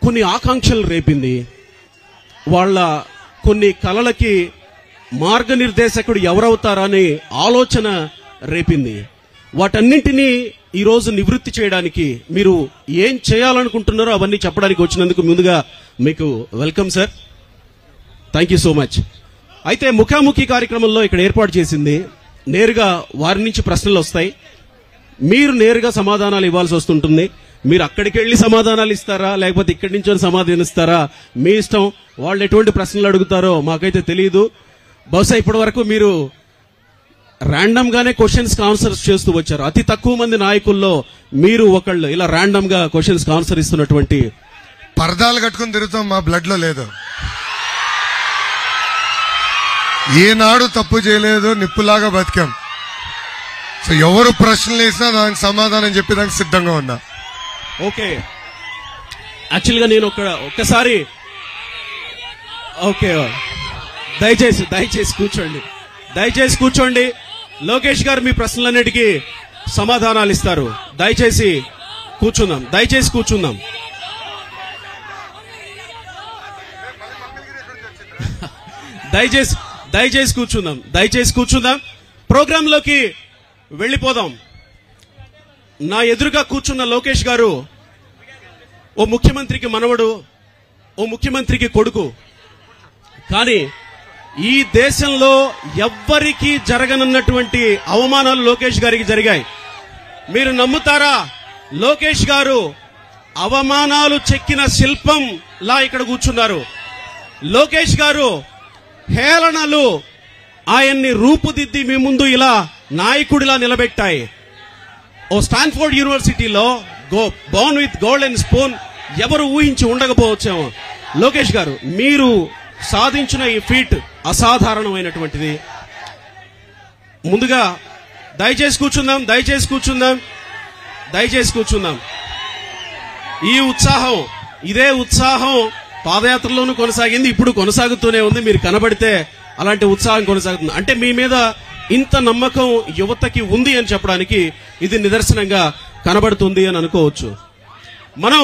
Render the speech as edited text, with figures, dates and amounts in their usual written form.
కొన్ని ఆకాంక్షలు రేపింది. వాళ్ళ కొన్ని కలలకి మార్గనిర్దేశకుడు ఎవరవుతారని ఆలోచన రేపింది. వాటన్నింటినీ ఈరోజు నివృత్తి చేయడానికి మీరు ఏం చేయాలనుకుంటున్నారో అవన్నీ చెప్పడానికి వచ్చినందుకు ముందుగా మీకు welcome sir. Thank you so much. అయితే ముఖాముఖి కార్యక్రమంలో ఇక్కడ ఏర్పాటు చేసింది నేరుగా వారి నుంచి ప్రశ్నలు వస్తాయి. మీరు నేరుగా సమాధానాలు ఇవ్వాల్సి వస్తుంటుంది. మీరు అక్కడికి వెళ్లి సమాధానాలు ఇస్తారా లేకపోతే ఇక్కడి నుంచి సమాధానం ఇస్తారా మీ ఇష్టం. వాళ్ళు ఎటువంటి ప్రశ్నలు అడుగుతారో మాకైతే తెలియదు. బహుశా ఇప్పటి వరకు మీరు ర్యాండమ్ గానే క్వశ్చన్స్ కి ఆన్సర్స్ చేస్తూ వచ్చారు. అతి తక్కువ మంది నాయకుల్లో మీరు ఒకళ్ళు ఇలా ర్యాండమ్ గా క్వశ్చన్స్ కి ఆన్సర్ ఇస్తున్నటువంటి. పరదాలు కట్టుకుని తిరుగుతాం, మా బ్లడ్ లో లేదు. ఏనాడు తప్పు చేయలేదు, నిప్పులాగా బతికాం. సో ఎవరు ప్రశ్నలు వేసినా దానికి సమాధానం చెప్పేదానికి సిద్ధంగా ఉన్నా. ఓకే, యాక్చువల్గా నేను ఒక్కసారి ఓకే, దయచేసి కూర్చోండి. లోకేష్ గారు మీ ప్రశ్నలన్నిటికీ సమాధానాలు ఇస్తారు. దయచేసి కూర్చుందాం. దయచేసి కూర్చుందాం. ప్రోగ్రాంలోకి వెళ్ళిపోదాం. నా ఎదురుగా కూర్చున్న లోకేష్ గారు ఓ ముఖ్యమంత్రికి మనవడు, ఓ ముఖ్యమంత్రికి కొడుకు. కానీ ఈ దేశంలో ఎవ్వరికీ జరగనున్నటువంటి అవమానాలు లోకేష్ గారికి జరిగాయి. మీరు నమ్ముతారా? లోకేష్ గారు అవమానాలు చెక్కిన శిల్పం లా ఇక్కడ కూర్చున్నారు. లోకేష్ గారు హేళనలు ఆయన్ని రూపుదిద్ది మీ ముందు ఇలా నాయకుడిలా నిలబెట్టాయి. ఓ స్టాన్ఫోర్డ్ యూనివర్సిటీలో బోర్న్ విత్ గోల్డెన్ స్పూన్ ఎవరు ఊహించి ఉండకపోవచ్చేమో. లోకేష్ గారు మీరు సాధించిన ఈ ఫీట్ అసాధారణమైనటువంటిది. ముందుగా దయచేసి కూర్చుందాం. ఈ ఉత్సాహం, ఇదే ఉత్సాహం పాదయాత్రలోనూ కొనసాగింది, ఇప్పుడు కొనసాగుతూనే ఉంది. మీరు కనబడితే అలాంటి ఉత్సాహం కొనసాగుతుంది. అంటే మీ మీద ఇంత నమ్మకం యువతకి ఉంది అని చెప్పడానికి ఇది నిదర్శనంగా కనబడుతుంది అని అనుకోవచ్చు. మనం